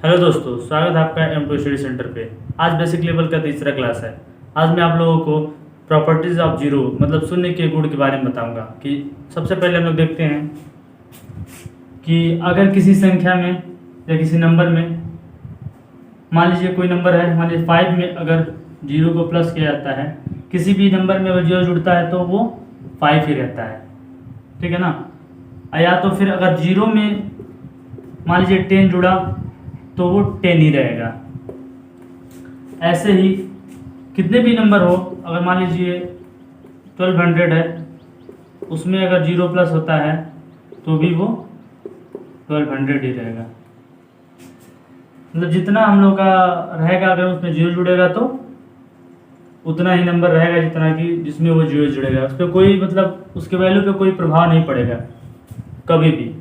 Hello दोस्तों, स्वागत है आपका M2 स्टडी सेंटर पे। आज बेसिक लेवल का तीसरा क्लास है। आज मैं आप लोगों को प्रॉपर्टीज ऑफ जीरो मतलब शून्य के गुण के बारे में बताऊंगा। कि सबसे पहले हम लोग देखते हैं कि अगर किसी संख्या में या किसी नंबर में, मान लीजिए कोई नंबर है, मान लीजिए 5 में अगर जीरो को प्लस किया जाता है, किसी भी नंबर में अगर जीरो जुड़ता है तो वो 5 ही रहता है, ठीक है ना। या तो फिर अगर जीरो में मान लीजिए 10 जुड़ा तो वो 10 ही रहेगा। ऐसे ही कितने भी नंबर हो, अगर मान लीजिए 1200 है, उसमें अगर जीरो प्लस होता है तो भी वो 1200 ही रहेगा। मतलब जितना हम लोग का रहेगा, अगर उसमें जीरो जुड़ेगा तो उतना ही नंबर रहेगा जितना कि जिसमें वो जीरो जुड़ेगा। उस पर कोई मतलब उसके वैल्यू पे कोई प्रभाव नहीं पड़ेगा कभी भी।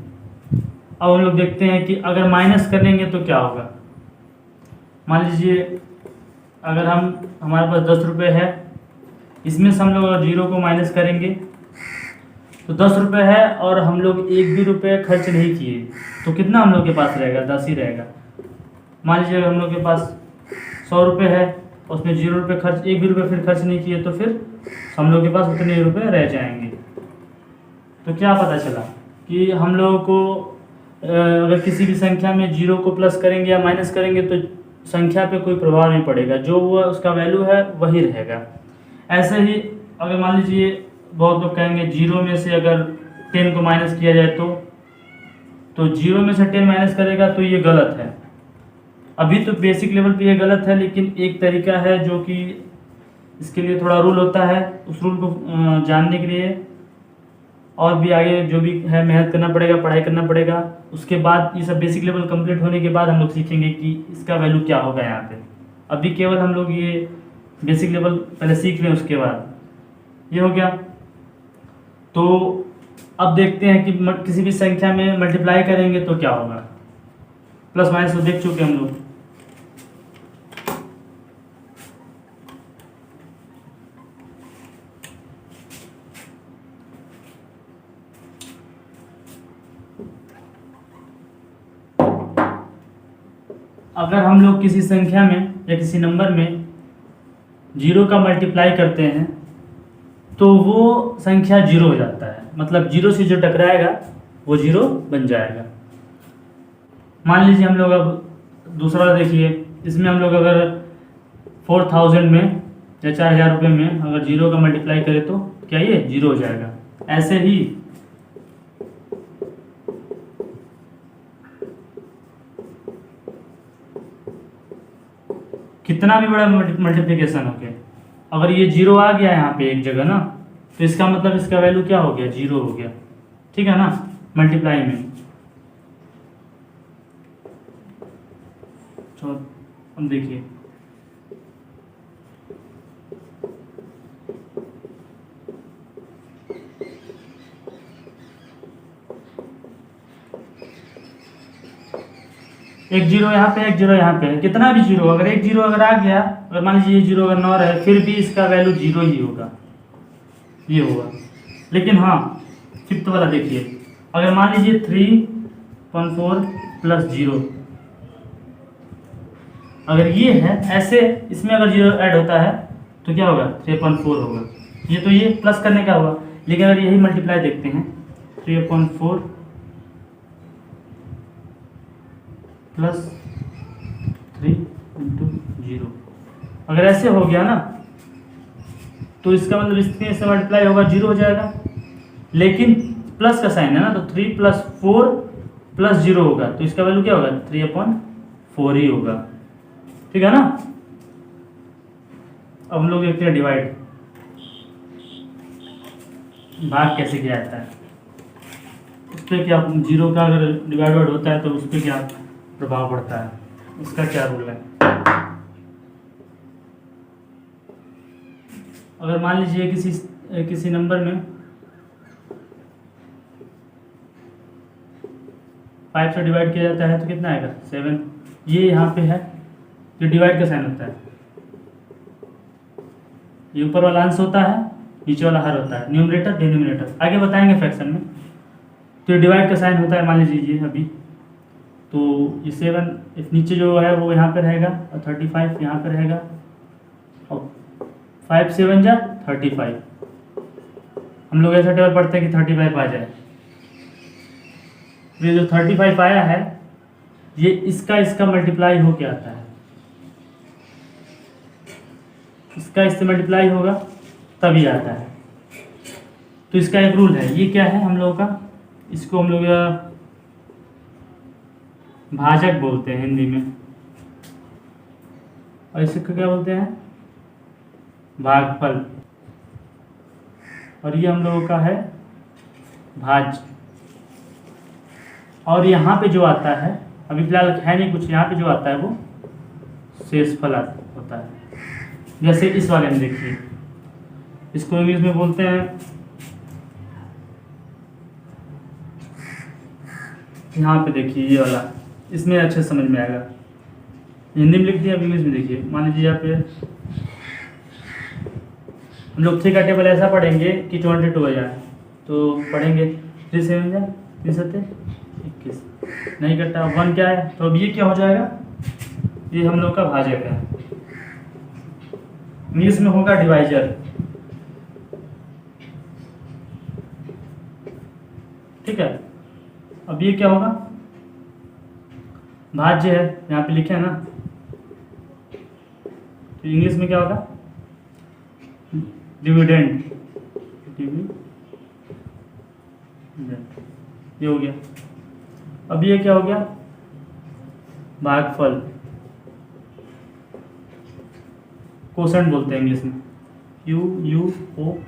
अब हम लोग देखते हैं कि अगर माइनस करेंगे तो क्या होगा। मान लीजिए अगर हमारे पास 10 रुपये है, इसमें से हम लोग अगर जीरो को माइनस करेंगे तो 10 रुपये है और हम लोग एक भी रुपये खर्च नहीं किए तो कितना हम लोग के पास रहेगा, 10 ही रहेगा। मान लीजिए अगर हम लोग के पास 100 रुपये है, उसमें 0 रुपये खर्च, एक भी रुपये फिर खर्च नहीं किए तो फिर हम लोग के पास उतने रुपये रह जाएंगे। तो क्या पता चला कि हम लोगों को अगर किसी भी संख्या में जीरो को प्लस करेंगे या माइनस करेंगे तो संख्या पे कोई प्रभाव नहीं पड़ेगा, जो वो उसका वैल्यू है वही रहेगा। ऐसे ही अगर मान लीजिए बहुत लोग कहेंगे जीरो में से अगर 10 को माइनस किया जाए तो जीरो में से 10 माइनस करेगा तो ये गलत है। अभी तो बेसिक लेवल पे ये गलत है, लेकिन एक तरीका है जो कि इसके लिए थोड़ा रूल होता है, उस रूल को जानने के लिए और भी आगे जो भी है मेहनत करना पड़ेगा, पढ़ाई करना पड़ेगा। उसके बाद ये सब बेसिक लेवल कंप्लीट होने के बाद हम लोग सीखेंगे कि इसका वैल्यू क्या होगा यहाँ पे। अभी केवल हम लोग ये बेसिक लेवल पहले सीख लें, उसके बाद ये हो गया। तो अब देखते हैं कि किसी भी संख्या में मल्टीप्लाई करेंगे तो क्या होगा। प्लस माइनस तो देख चुके हम लोग। अगर हम लोग किसी संख्या में या किसी नंबर में जीरो का मल्टीप्लाई करते हैं तो वो संख्या जीरो हो जाता है। मतलब जीरो से जो टकराएगा वो जीरो बन जाएगा। मान लीजिए हम लोग अब दूसरा वाला देखिए, इसमें हम लोग अगर 4000 में या 4000 रुपये में अगर जीरो का मल्टीप्लाई करें तो क्या ये जीरो हो जाएगा। ऐसे ही कितना भी बड़ा मल्टीप्लिकेशन हो गया, अगर ये जीरो आ गया यहाँ पे एक जगह ना, तो इसका मतलब इसका वैल्यू क्या हो गया, जीरो हो गया, ठीक है ना, मल्टीप्लाई में। तो अब देखिए एक जीरो यहाँ पे, एक जीरो यहाँ पे, कितना भी जीरो, अगर एक जीरो अगर आ गया, अगर मान लीजिए ये जीरो अगर 9 है, फिर भी इसका वैल्यू जीरो ही होगा, ये होगा। लेकिन हाँ, फिफ्थ वाला देखिए, अगर मान लीजिए 3.4 प्लस जीरो, अगर ये है ऐसे, इसमें अगर जीरो ऐड होता है तो क्या होगा, 3.4 होगा। ये तो ये प्लस करने का हुआ, लेकिन अगर यही मल्टीप्लाई देखते हैं 3.4 प्लस 3 इंटू 0, अगर ऐसे हो गया ना तो इसका मतलब इसमें से मल्टीप्लाई होगा, जीरो हो जाएगा। लेकिन प्लस का साइन है ना, तो 3 + 4 + 0 होगा, तो इसका वैल्यू क्या होगा, 3/4 ही होगा, ठीक है ना। अब हम लोग देखते हैं डिवाइड, भाग कैसे किया जाता है। उस पर क्या, जीरो का अगर डिवाइड होता है तो उस पर क्या प्रभाव पड़ता है, उसका क्या रूल है। अगर मान लीजिए किसी नंबर में 5 से डिवाइड किया जाता है तो कितना आएगा, 7। ये यहाँ पे है जो डिवाइड का साइन होता है, ये ऊपर वाला अंश होता है, नीचे वाला हर होता है, न्यूमरेटर डिनोमिनेटर, आगे बताएंगे फ्रैक्शन में। तो डिवाइड का साइन होता है, मान लीजिए अभी तो ये 7 इस नीचे जो है वो यहाँ पे रहेगा और 35 यहाँ पे रहेगा और 5 7 जा 35। हम लोग ऐसा टेबल पढ़ते हैं कि 35 आ जाए। ये जो 35 आया है ये इसका मल्टीप्लाई हो के आता है, इसका इससे मल्टीप्लाई होगा तभी आता है। तो इसका एक रूल है, ये क्या है हम लोगों का, इसको हम लोग भाजक बोलते हैं हिंदी में, और इसको क्या बोलते हैं, भागफल। और ये हम लोगों का है भाज्य। और यहाँ पे जो आता है, अभी फिलहाल है नहीं कुछ, यहाँ पे जो आता है वो शेषफल होता है। जैसे इस वाले में देखिए, इसको इंग्लिश में बोलते हैं, यहाँ पे देखिए ये वाला, इसमें अच्छे समझ में आएगा। हिंदी में लिख दिया, अब इंग्लिश में देखिए। मान लीजिए यहाँ पे हम लोग 3 का टेबल ऐसा पढ़ेंगे कि 22 आ जाए, तो पढ़ेंगे 3 7 जा 3 7 21, नहीं कटा 1 क्या है, तो अब ये क्या हो जाएगा, ये हम लोग का भाजक है। इंग्लिश में होगा डिवाइजर, ठीक है। अब ये क्या होगा, भाज्य है, यहाँ पे लिखे है ना, तो इंग्लिश में क्या होगा, डिविडेंड, ये हो गया। अब ये क्या हो गया, भागफल, कोसेंट बोलते हैं इंग्लिश में, QUOTIENT।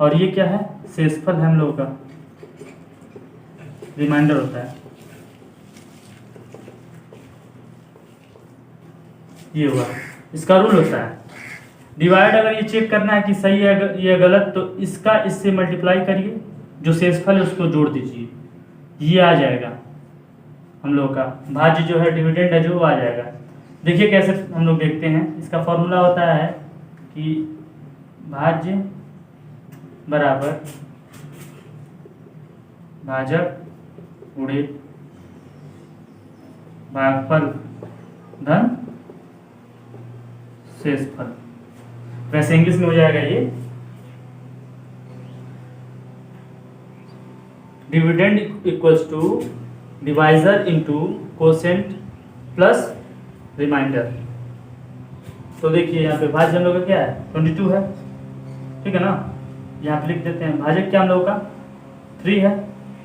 और ये क्या है, शेषफल है हम लोगों का, रिमाइंडर होता है। ये हुआ, इसका रूल होता है डिवाइड। अगर ये चेक करना है कि सही है या गलत, तो इसका इससे मल्टीप्लाई करिए, जो शेषफल है उसको जोड़ दीजिए, ये आ जाएगा हम लोग का भाज्य जो है, डिविडेंड है जो, वो आ जाएगा। देखिए कैसे हम लोग देखते हैं, इसका फॉर्मूला होता है कि भाज्य बराबर भाजक गुणे भागफल धन शेषफल। वैसे इंग्लिश में हो जाएगा ये dividend equals to divisor into quotient plus remainder. तो देखिए यहाँ पे भाज्य हम लोग का क्या है, 22 है, ठीक है ना। यहाँ पे लिख देते हैं भाजक क्या हम लोग का 3 है,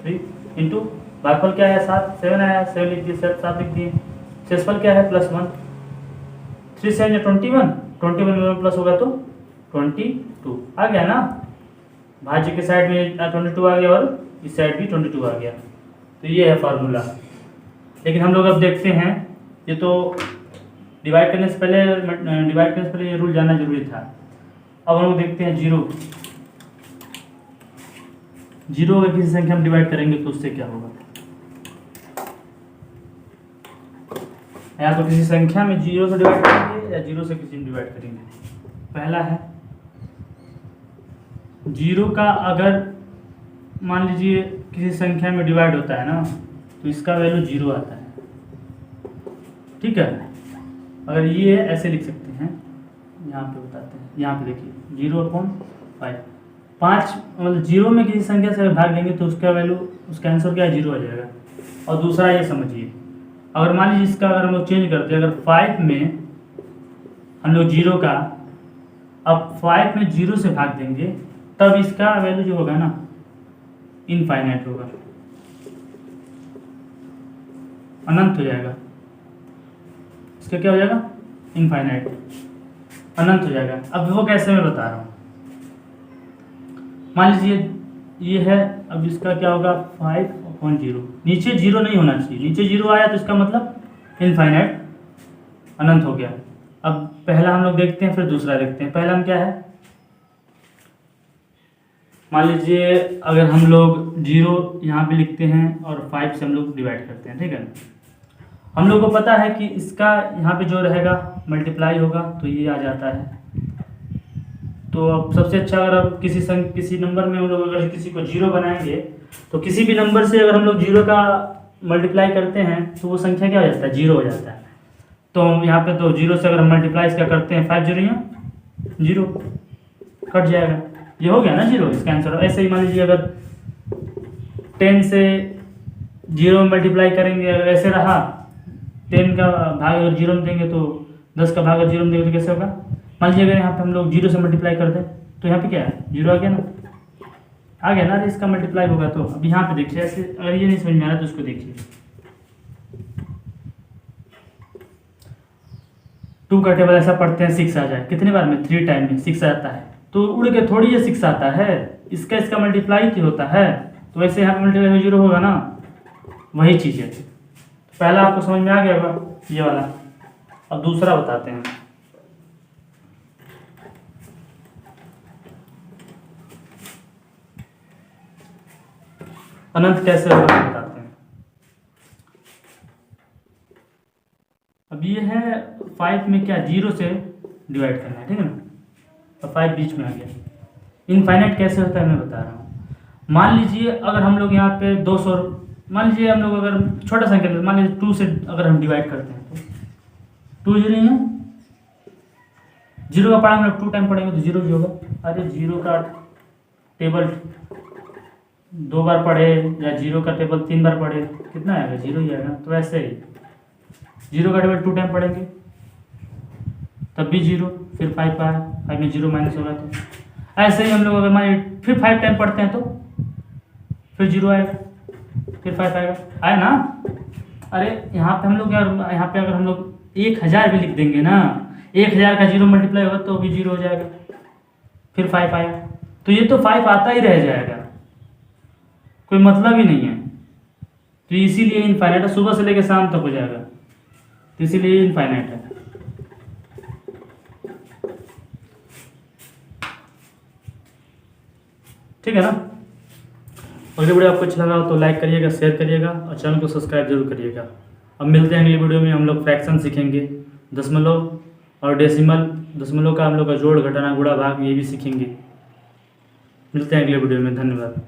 3 इंटू भागफल क्या है 7, 7 आया, 7 लिख दिए, 7 लिख दिए। शेषफल क्या है +1, 3 से 21, 21 में प्लस होगा तो 22 आ गया ना। भाज्य के साइड में 22 आ गया और इस साइड भी 22 आ गया। तो ये है फार्मूला। लेकिन हम लोग अब देखते हैं, ये तो डिवाइड करने से पहले ये रूल जानना जरूरी था। अब हम लोग देखते हैं जीरो अगर किसी संख्या में डिवाइड करेंगे तो उससे क्या होगा, या तो किसी संख्या में 0 से डिवाइड करेंगे या 0 से किसी में डिवाइड करेंगे। पहला है 0 का अगर मान लीजिए किसी संख्या में डिवाइड होता है ना, तो इसका वैल्यू 0 आता है, ठीक है। अगर ये ऐसे लिख सकते हैं, यहाँ पे बताते हैं, यहाँ पे देखिए 0/5, 5 मतलब 0 में किसी संख्या से भाग देंगे तो उसका वैल्यू, उसका आंसर क्या है 0 आ जाएगा। और दूसरा ये समझिए, अगर मान लीजिए इसका अगर हम लोग चेंज करते हैं, अगर 5 में हम लोग 0 का, अब 5 में 0 से भाग देंगे तब इसका वैल्यू जो होगा ना इनफाइनाइट होगा, अनंत हो जाएगा। इसका क्या हो जाएगा, इनफाइनाइट, अनंत हो जाएगा। अब वो कैसे मैं बता रहा हूँ, मान लीजिए ये है, अब इसका क्या होगा 5/0, नीचे 0 नहीं होना चाहिए, नीचे 0 आया तो इसका मतलब इनफाइनाइट, अनंत हो गया। अब पहला हम लोग देखते हैं, फिर दूसरा देखते हैं। पहला हम क्या है, मान लीजिए अगर हम लोग 0 यहाँ पे लिखते हैं और 5 से हम लोग डिवाइड करते हैं, ठीक है। हम लोग को पता है कि इसका यहाँ पे जो रहेगा मल्टीप्लाई होगा, तो ये आ जाता है तो अब सबसे अच्छा, अगर आप किसी नंबर में हम लोग अगर किसी को जीरो बनाएंगे तो किसी भी नंबर से अगर हम लोग जीरो का मल्टीप्लाई करते हैं तो वो संख्या क्या हो जाता है, जीरो हो जाता है। तो यहाँ पे तो जीरो से अगर हम मल्टीप्लाई इसका करते हैं 5 जीरो जीरो कट जाएगा, ये हो गया ना जीरो, इसका आंसर। ऐसे ही मान लीजिए अगर 10 से जीरो मल्टीप्लाई करेंगे, अगर ऐसे रहा 10 का भाग अगर जीरो में देंगे तो 10 का भाग अगर जीरो में देंगे तो कैसे होगा। मान लीजिए अगर यहाँ पे हम लोग जीरो से मल्टीप्लाई कर दें तो यहाँ पे क्या है, जीरो आ गया ना, आ गया ना, इसका मल्टीप्लाई होगा। तो अब यहाँ पे देखिए, ऐसे अगर ये नहीं समझ में आ रहा तो उसको देखिए, 2 का टेबल ऐसा पढ़ते हैं 6 आ जाए, कितने बार में, 3 टाइम में 6 आता है, तो उड़ के थोड़ी ये 6 आता है, इसका मल्टीप्लाई क्यों होता है, तो वैसे यहाँ पे मल्टीप्लाई जीरो होगा ना, वही चीज़ है। पहला आपको समझ में आ गया होगा ये वाला। अब दूसरा बताते हैं, अनंत कैसे होगा बताते हैं। अब ये है 5 में क्या, जीरो से डिवाइड करना है, ठीक है ना। अब 5 बीच में आ गया। इनफाइनाइट कैसे होता है मैं बता रहा हूँ। मान लीजिए अगर हम लोग यहाँ पे 200, मान लीजिए हम लोग अगर छोटा संख्या, मान लीजिए 2 से अगर हम डिवाइड करते हैं तो 2 जीरो है, जीरो का पढ़ा हम लोग 2 टाइम पढ़ेंगे तो जीरो भी होगा। अरे जीरो का टेबल 2 बार पढ़े या जीरो का टेबल 3 बार पढ़े, कितना आएगा, जीरो ही आएगा। तो ऐसे ही जीरो का टेबल 2 टाइम पढ़ेंगे तब भी जीरो, फिर 5 आया, 5 में जीरो माइनस होगा। तो ऐसे ही हम लोग अगर मान फिर 5 टाइम पढ़ते हैं तो फिर जीरो आएगा, फिर 5 आएगा, आया ना। अरे यहाँ पे हम लोग यार, यहाँ पे अगर हम लोग 1000 भी लिख देंगे ना, 1000 का जीरो मल्टीप्लाई होगा तो भी जीरो हो जाएगा, फिर 5 आएगा। तो ये तो 5 आता ही रह जाएगा, कोई मतलब ही नहीं है। तो इसीलिए इनफाइनाइट है, सुबह से लेकर शाम तक हो जाएगा, तो इसीलिए इनफाइनाइट है। ठीक है ना। अगली वीडियो आपको अच्छा लगा हो तो लाइक करिएगा, शेयर करिएगा और चैनल को सब्सक्राइब जरूर करिएगा। अब मिलते हैं अगली वीडियो में, हम लोग फ्रैक्शन सीखेंगे, दशमलव और डेसिमल, दशमलव का हम लोग का जोड़, घटाना, गुणा, भाग, ये भी सीखेंगे। मिलते हैं अगले वीडियो में, धन्यवाद।